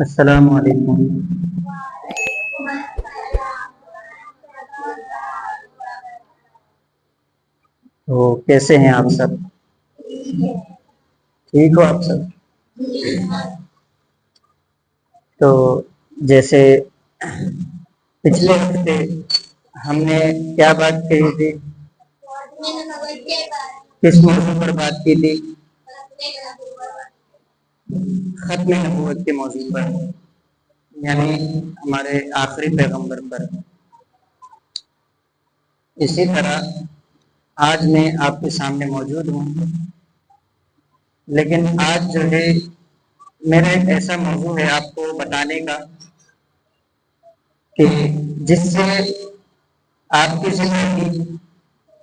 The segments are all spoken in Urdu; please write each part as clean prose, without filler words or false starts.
السلام علیکم۔ تو کیسے ہیں آپ سب؟ ٹھیک ہو آپ سب؟ تو جیسے پچھلے ہفتے ہم نے کیا بات کہی تھی؟ کس موضوع پر بات کی تھی؟ ختم نبوت کے موضوع پر، یعنی ہمارے آخری پیغمبر پر۔ اسی طرح آج میں آپ کے سامنے موجود ہوں، لیکن آج جو ہے میرا ایک ایسا موضوع ہے آپ کو بتانے کا کہ جس سے آپ کی زندگی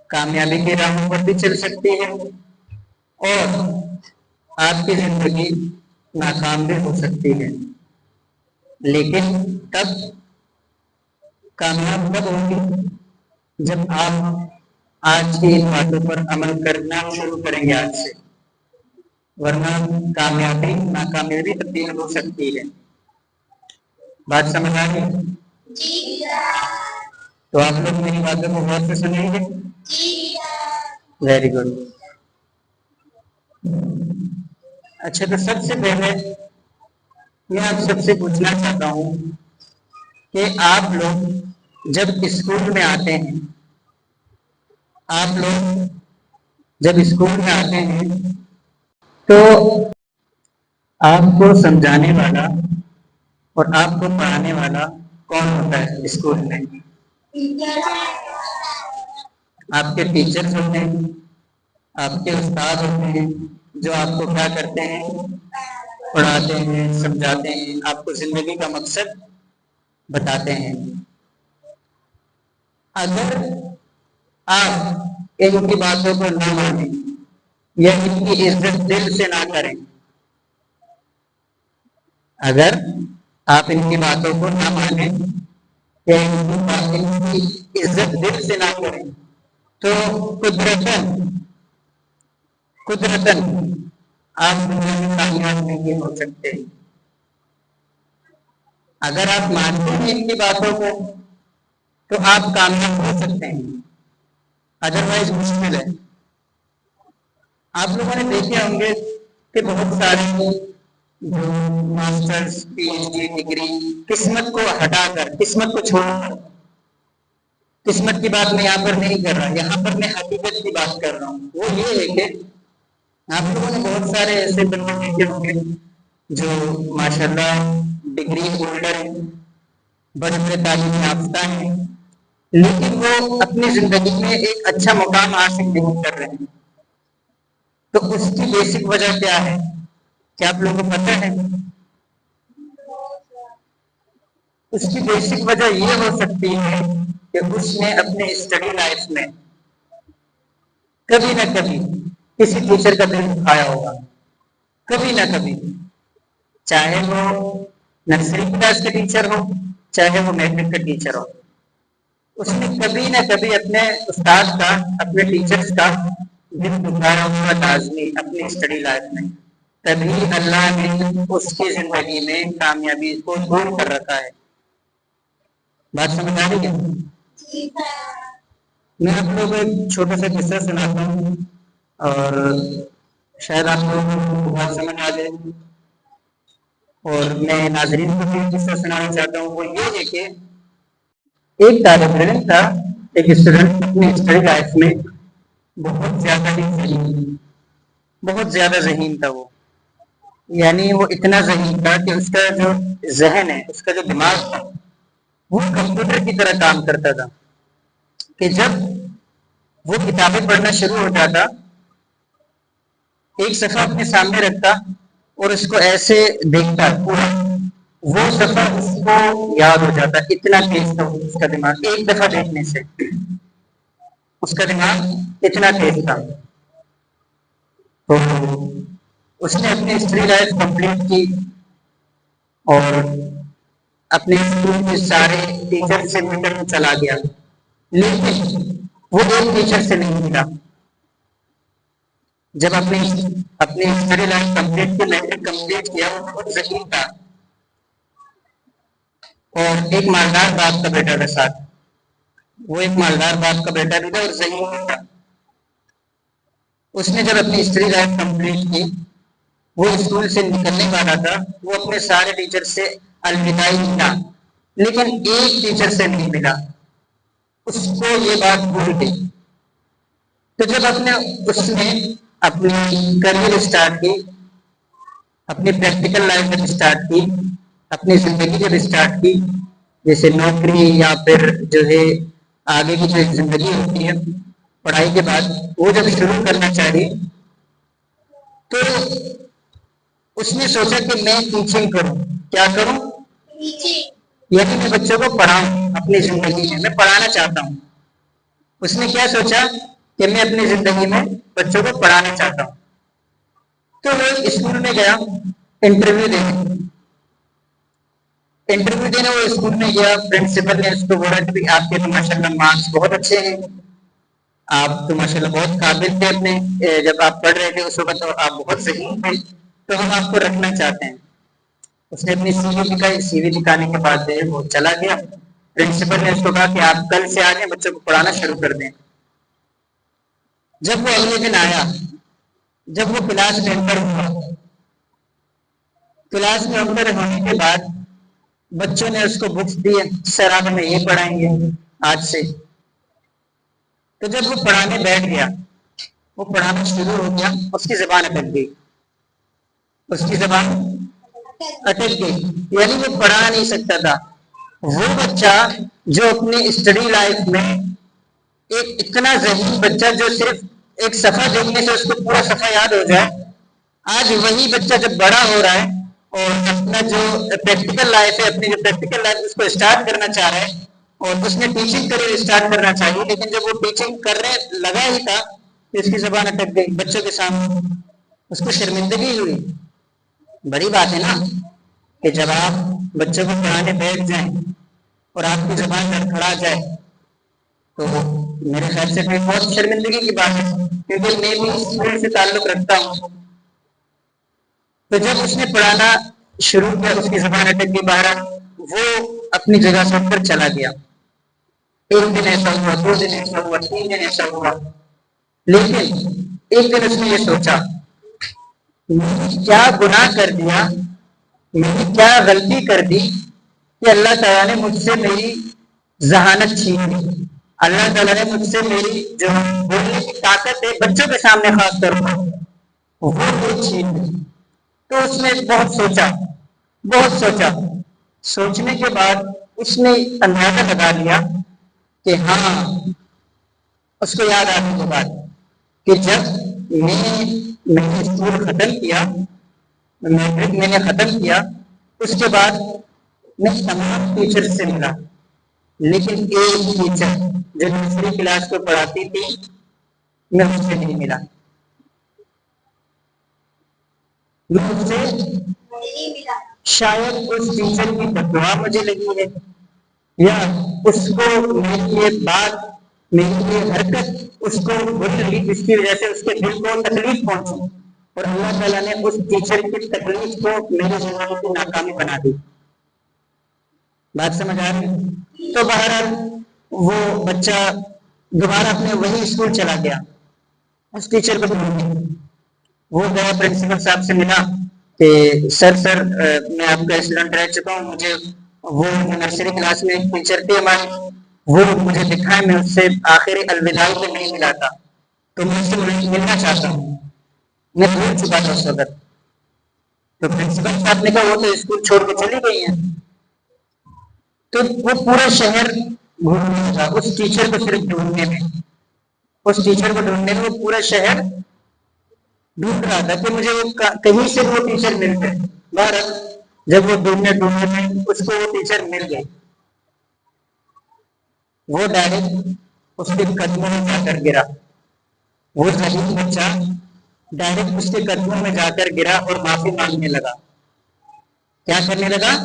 کامیابی کی راہوں پر بھی چل سکتی ہے اور آپ کی زندگی ناکام بھی ہو سکتی ہے، لیکن تب کامیاب تب ہوگی جب آپ آج کی ان باتوں پر عمل کرنا شروع کریں گے آج سے، ورنہ کامیابی ناکامیابی تبدیل ہو سکتی ہے۔ بات سمجھ آ گئی؟ تو آپ لوگ میری باتوں کو غور سے سنیں گے؟ Very good. اچھا، تو سب سے پہلے میں آپ سب سے پوچھنا چاہتا ہوں کہ آپ لوگ جب اسکول میں آتے ہیں، آپ لوگ جب اسکول میں آتے ہیں تو آپ کو سمجھانے والا اور آپ کو پڑھانے والا کون ہوتا ہے اسکول میں؟ آپ کے ٹیچرز ہوتے ہیں، آپ کے استاد ہوتے ہیں جو آپ کو کیا کرتے ہیں؟ پڑھاتے ہیں، سمجھاتے ہیں، آپ کو زندگی کا مقصد بتاتے ہیں۔ اگر آپ ان کی باتوں کو نہ مانیں یا ان کی عزت دل سے نہ کریں، اگر آپ ان کی باتوں کو نہ مانیں یا ان کی عزت دل سے نہ کریں تو قدرتاً آپ دنیا میں کامیاب نہیں ہو سکتے۔ اگر آپ مانتے ہیں ان کی باتوں کو تو آپ کامیاب ہو سکتے ہیں، ادروائز مشکل ہے۔ آپ لوگوں نے دیکھے ہوں گے کہ بہت سارے جو masters, P H D degree قسمت کو ہٹا کر، قسمت کو چھوڑ کر، قسمت کی بات میں یہاں پر نہیں کر رہا، یہاں پر میں حقیقت کی بات کر رہا ہوں۔ وہ یہ ہے کہ آپ لوگوں نے بہت سارے ایسے بندے دیکھے ہوں گے جو ماشاءاللہ ڈگری ہولڈر ہیں، بڑے بڑے تعلیم یافتہ ہیں، لیکن وہ اپنی زندگی میں ایک اچھا مقام حاصل نہیں کر رہے ہیں۔ تو اس کی بیسک وجہ کیا ہے؟ کیا آپ لوگوں کو پتہ ہے؟ اس کی بیسک وجہ یہ ہو سکتی ہے کہ اس نے اپنے اسٹڈی لائف میں کبھی نہ کبھی کسی ٹیچر کا دل دکھایا ہوگا، کبھی نہ کبھی، چاہے وہ نرسری کلاس کے ٹیچر ہو، چاہے وہ میٹرک کا ٹیچر ہو، اس نے کبھی نہ کبھی اپنے استاد کا، اپنے ٹیچرز کا دل دکھایا ہوگا لازمی اپنی اسٹڈی لائف میں۔ تبھی اللہ نے اس کی زندگی میں کامیابی کو دور کر رکھا ہے۔ بات سمجھ آ رہی ہے؟ میں آپ لوگوں کو ایک چھوٹا سا قصہ سناتا ہوں اور شاید آپ لوگوں کو بات سمجھ آ جائے۔ اور میں ناظرین کو بھی قصہ سنانا چاہتا ہوں، وہ یہ ہے کہ ایک طالب علم تھا، ایک اسٹوڈنٹ اپنی اسٹڈی لائف میں بہت زیادہ ہی ذہین، بہت زیادہ ذہین تھا وہ، یعنی وہ اتنا ذہین تھا کہ اس کا جو ذہن ہے، اس کا جو دماغ تھا، وہ کمپیوٹر کی طرح کام کرتا تھا کہ جب وہ کتابیں پڑھنا شروع ہو جاتا، ایک صفحہ اپنے سامنے رکھتا اور اس کو ایسے دیکھتا پورا، وہ صفحہ اس کو یاد ہو جاتا، اتنا تیز تھا اس کا دماغ، ایک دفعہ دیکھنے سے اس کا دماغ اتنا تیز تھا۔ تو اس نے اپنی اسٹڈی لائف کمپلیٹ کی اور اپنے اسکول کے سارے ٹیچر سے مل کر چلا گیا، لیکن وہ ایک ٹیچر سے نہیں ملا۔ جب اپنی اسٹڈی لائف کمپلیٹ کی، میٹرک کمپلیٹ کیا، وہ بہت ذہین تھا، اور ایک مالدار باپ کا بیٹا تھا ساتھ. وہ ایک مالدار باپ کا بیٹا بھی تھا اور ذہین تھا. اس نے جب اپنی اسٹڈی لائف کمپلیٹ کی، وہ اسکول سے نکلنے والا تھا، وہ اپنے سارے ٹیچر سے الوداعی ملا، لیکن ایک ٹیچر سے نہیں ملا. اس کو یہ بات بھول گئی. تو جب اس نے اپنی کریئر اسٹارٹ کی، اپنی پریکٹیکل لائف جب اسٹارٹ کی، اپنی زندگی جب اسٹارٹ کی، جیسے نوکری یا پھر جو ہے آگے کی جو زندگی ہوتی ہے پڑھائی کے بعد، وہ جب شروع کرنا چاہیے تو اس نے سوچا کہ میں ٹیچنگ کروں. کیا کروں؟ یعنی میں بچوں کو پڑھاؤں. اپنی زندگی میں پڑھانا چاہتا ہوں. اس نے کیا سوچا کہ میں اپنی زندگی میں بچوں کو پڑھانا چاہتا ہوں. تو وہ اسکول میں گیا انٹرویو دینے وہ اسکول میں گیا. پرنسپل نے اس کو بولا کہ آپ کے تو ماشاء اللہ مارکس بہت اچھے ہیں، آپ تو ماشاء اللہ بہت قابل تھے، اپنے جب آپ پڑھ رہے تھے اس وقت تو آپ بہت ذہین تھے، تو ہم آپ کو رکھنا چاہتے ہیں. اس نے اپنی سی وی دکھائی. سی وی دکھانے کے بعد وہ چلا گیا. پرنسپل نے اس کو کہا کہ آپ کل سے آ جائیں، بچوں کو پڑھانا شروع کر دیں. جب وہ اگلے دن آیا، جب وہ کلاس میں انٹر ہوا، کلاس میں انٹر ہونے کے بعد بچوں نے اس کو بکس دی، سر آپ ہمیں یہ پڑھائیں گے آج سے. تو جب وہ پڑھانے بیٹھ گیا، وہ پڑھانا شروع ہو گیا، اس کی زبان اٹک گئی. اس کی زبان اٹک گئی، یعنی وہ پڑھا نہیں سکتا تھا. وہ بچہ جو اپنی اسٹڈی لائف میں ایک اتنا ذہین بچہ جو صرف ایک صفحہ دیکھنے سے اس کو پورا صفحہ یاد ہو جائے، آج وہی بچہ جب بڑا ہو رہا ہے اور اپنا جو پریکٹیکل لائف ہے، اپنی جو پریکٹیکل لائف اس کو اسٹارٹ کرنا چاہ رہا ہے، اور اس نے ٹیچنگ کریئر اسٹارٹ کرنا چاہیے، لیکن جب وہ ٹیچنگ کرنے لگا ہی تھا تو اس کی زبان اٹک گئی بچوں کے سامنے. اس کو شرمندگی ہوئی. بڑی بات ہے نا کہ جب آپ بچوں کو پڑھانے بیٹھ جائیں اور آپ کی زبان لڑکھڑا جائے تو میرے خیال سے بہت شرمندگی کی بات ہے، کیونکہ میں بھی اس اسکول سے تعلق رکھتا ہوں. تو جب اس نے پڑھانا شروع کیا، اس کی زبان اٹک گئی. باہر وہ اپنی جگہ سے اٹھ کر چلا گیا. ایک دن ایسا ہوا، 2 دن ایسا ہوا، 3 دن ایسا ہوا، لیکن ایک دن اس نے یہ سوچا میں نے کیا گناہ کر دیا، میں نے کیا غلطی کر دی کہ اللہ تعالیٰ نے مجھ سے میری ذہانت چھین لی. اللہ تعالیٰ نے مجھ سے میری جو بولنے کی طاقت ہے بچوں کے سامنے خاص طور پر وہ چھین لی. تو اس نے بہت سوچا. سوچنے کے بعد اس نے اندازہ لگا لیا کہ ہاں، اس کو یاد آنے کے بعد کہ جب میں نے اسکول ختم کیا، میٹرک میں نے ختم کیا، اس کے بعد میں تمام ٹیچر سے ملا، لیکن ایک ٹیچر جو دوسری کلاس کو پڑھاتی تھی میں اس سے نہیں ملا. شاید اس ٹیچر کی بددعا مجھے لگی ہے، یا اس کو میری یہ بات، میری یہ حرکت اس کو بری لگی، جس کی وجہ سے اس کے دل کو تکلیف پہنچی، اور اللہ تعالیٰ نے اس ٹیچر کی تکلیف کو میری زندگی کی ناکامی بنا دی. بات سمجھ آ رہی ہے؟ تو بہرحال وہ بچہ دوبارہ اپنے وہی اسکول چلا گیا اس ٹیچر کو ڈھونڈنے. وہ گیا پرنسپل صاحب سے ملا کہ سر میں آپ کا اسٹوڈنٹ رہ چکا ہوں، مجھے وہ نرسری کلاس میں ایک ٹیچر تھی ہماری، وہ مجھے دکھا ہے، میں اس سے آخری الوداعی پہ نہیں ملا تھا، تو میں اس سے ملنا چاہتا ہوں، میں بھول چکا تھا اس وقت. تو پرنسپل صاحب نے کہا وہ تو اسکول چھوڑ کے چلی گئی ہیں. تو وہ پورا شہر گھومنے تھا اس ٹیچر کو صرف ڈھونڈنے میں، اس ٹیچر کو ڈھونڈنے میں وہ پورا شہر ڈھونڈ رہا تھا کہ مجھے کہیں سے وہ ٹیچر مل گئے. بہرحال جب وہ ڈھونڈنے میں اس کو وہ ٹیچر مل گئے، وہ ڈائریکٹ اس کے قدموں میں جا کر گرا. وہ ذہین بچہ ڈائریکٹ اس کے قدموں میں جا کر گرا اور معافی مانگنے لگا. کیا کرنے لگا؟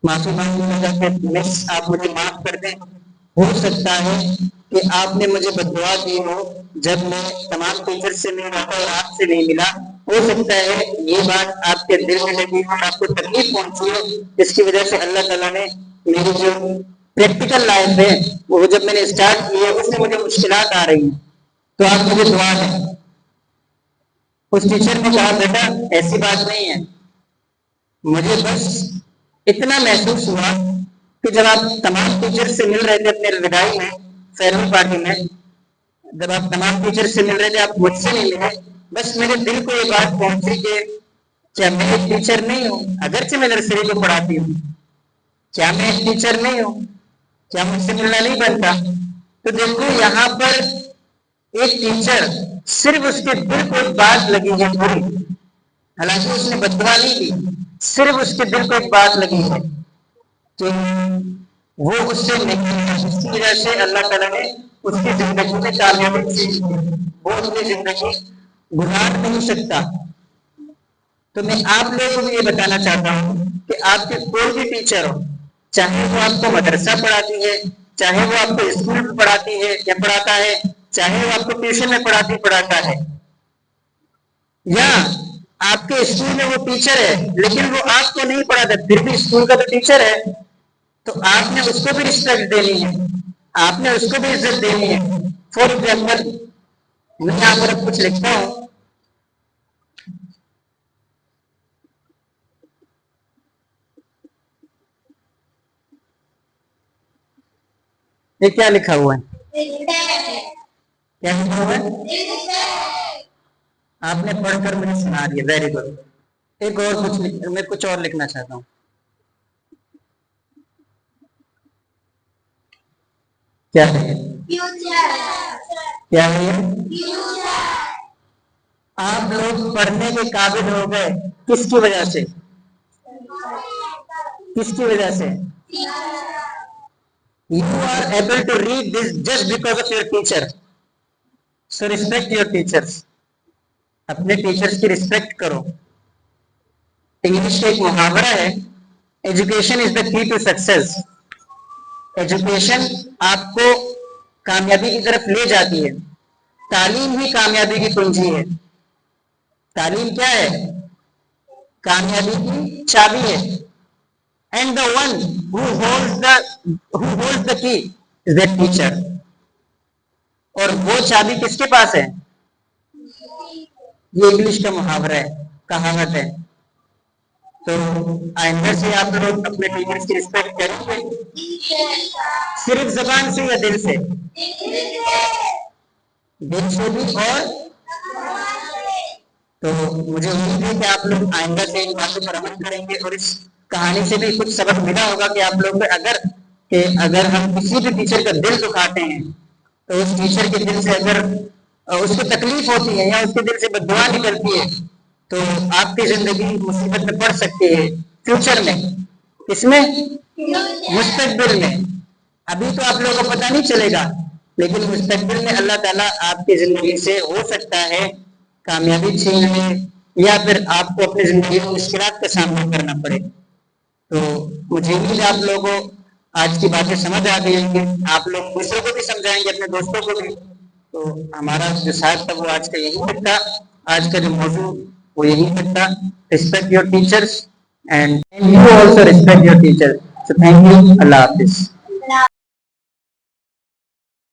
معافی مانگنے لگا کہ مس آپ مجھے معاف کر دیں، ہو سکتا ہے کہ آپ نے مجھے بددعا دی ہو جب میں تمام ٹیچر سے ملا تھا اور آپ سے نہیں ملا، ہو سکتا ہے یہ بات آپ کے دل میں لگی ہو، آپ کو تکلیف پہنچی ہو، جس کی وجہ سے اللہ تعالیٰ نے میری جو پریکٹیکل لائف ہے وہ جب میں نے اسٹارٹ کی ہے اس میں مجھے مشکلات آ رہی ہیں، تو آپ مجھے دعا دیں۔ اس ٹیچر نے کہا بیٹا ایسی بات نہیں ہے، مجھے بس اتنا محسوس ہوا کہ جب آپ تمام ٹیچر سے مل رہے تھے اپنے الوداعی میں فیئرویل پارٹی میں، جب آپ تمام ٹیچر سے مل رہے تھے آپ مجھ سے نہیں ملے، بس میرے دل کو یہ بات پہنچی کہ کیا میں ایک ٹیچر نہیں ہوں؟ اگرچہ میں نرسری کو پڑھاتی ہوں، کیا میں ایک ٹیچر نہیں ہوں؟ کیا مجھ سے ملنا نہیں بنتا؟ تو دیکھو یہاں پر ایک ٹیچر صرف اس کے دل کو ایک بات لگی ہے بری، حالانکہ اس نے بددعا نہیں دی، صرف اس کے دل کو ایک بات لگی ہے کہ وہ اس سے نہیں، اس کی وجہ سے اللہ تعالیٰ نے اس کی زندگی میں کامیابی چیز کی، وہ اپنی زندگی گزار نہیں سکتا۔ تو میں آپ لوگوں کو یہ بتانا چاہتا ہوں کہ آپ کے کوئی بھی ٹیچر ہو، چاہے وہ آپ کو مدرسہ پڑھاتی ہے، چاہے وہ آپ کو اسکول میں پڑھاتی ہے یا پڑھاتا ہے، چاہے وہ آپ کو ٹیوشن میں پڑھاتا ہے، یا آپ کے اسکول میں وہ ٹیچر ہے لیکن وہ آپ کو نہیں پڑھاتا پھر بھی اسکول کا تو ٹیچر ہے، تو آپ نے اس کو بھی رسپیکٹ دینی ہے، آپ نے اس کو بھی عزت دینی ہے۔ فار ایگزامپل میں یہاں پر کچھ لکھتا ہوں، یہ کیا لکھا ہوا ہے؟ کیا لکھا ہوا ہے؟ آپ نے پڑھ کر مجھے سنا دیا، ویری گڈ۔ ایک اور میں کچھ اور لکھنا چاہتا ہوں۔ کیا ہے؟ کیا ہے؟ آپ لوگ پڑھنے کے قابل ہو گئے کس کی وجہ سے؟ کس کی وجہ سے؟ You are able to read this just because of your teacher. So respect your teachers. اپنے ٹیچرز کی رسپیکٹ کرو۔ انگلش کا ایک محاورہ ہے، ایجوکیشن از دا کی ٹو سکسیس۔ ایجوکیشن آپ کو کامیابی کی طرف لے جاتی ہے، تعلیم ہی کامیابی کی کنجی ہے۔ تعلیم کیا ہے؟ کامیابی کی چابی ہے۔ And the one who holds the key is that teacher. اور وہ چابی کس کے پاس ہے؟ یہ انگلش کا محاورہ ہے، کہاوت ہے۔ تو آئندہ سے آپ لوگ اپنے ٹیچرز کی رسپیکٹ کریں گے، صرف زبان سے یا دل سے؟ دل سے بھی۔ اور تو مجھے امید ہے کہ آپ لوگ آئندہ سے ان باتوں پر عمل کریں گے، اور اس کہانی سے بھی کچھ سبق ملا ہوگا کہ آپ لوگ اگر ہم کسی بھی ٹیچر کا دل دکھاتے ہیں تو اس ٹیچر کے دل سے اگر اس کو تکلیف ہوتی ہے یا اس کے دل سے بددعا نکلتی ہے تو آپ کی زندگی مصیبت میں پڑ سکتی ہے فیوچر میں۔ اس میں مستقبل میں، ابھی تو آپ لوگوں کو پتہ نہیں چلے گا، لیکن مستقبل میں اللہ تعالیٰ آپ کی زندگی سے ہو سکتا ہے کامیابی چھین لے، یا پھر آپ کو اپنی زندگی میں مشکلات کا سامنا کرنا پڑے۔ تو مجھے امید ہے آپ لوگوں آج کی باتیں سمجھ آ گئی ہیں، آپ لوگ دوسروں کو بھی سمجھائیں گے، اپنے دوستوں کو بھی۔ تو ہمارا جو ساتھ تھا وہ آج کا یہی تک تھا، آج کا جو موضوع وہ یہی تک تھا، respect your teachers and you also respect your teacher. So thank you، اللہ حافظ۔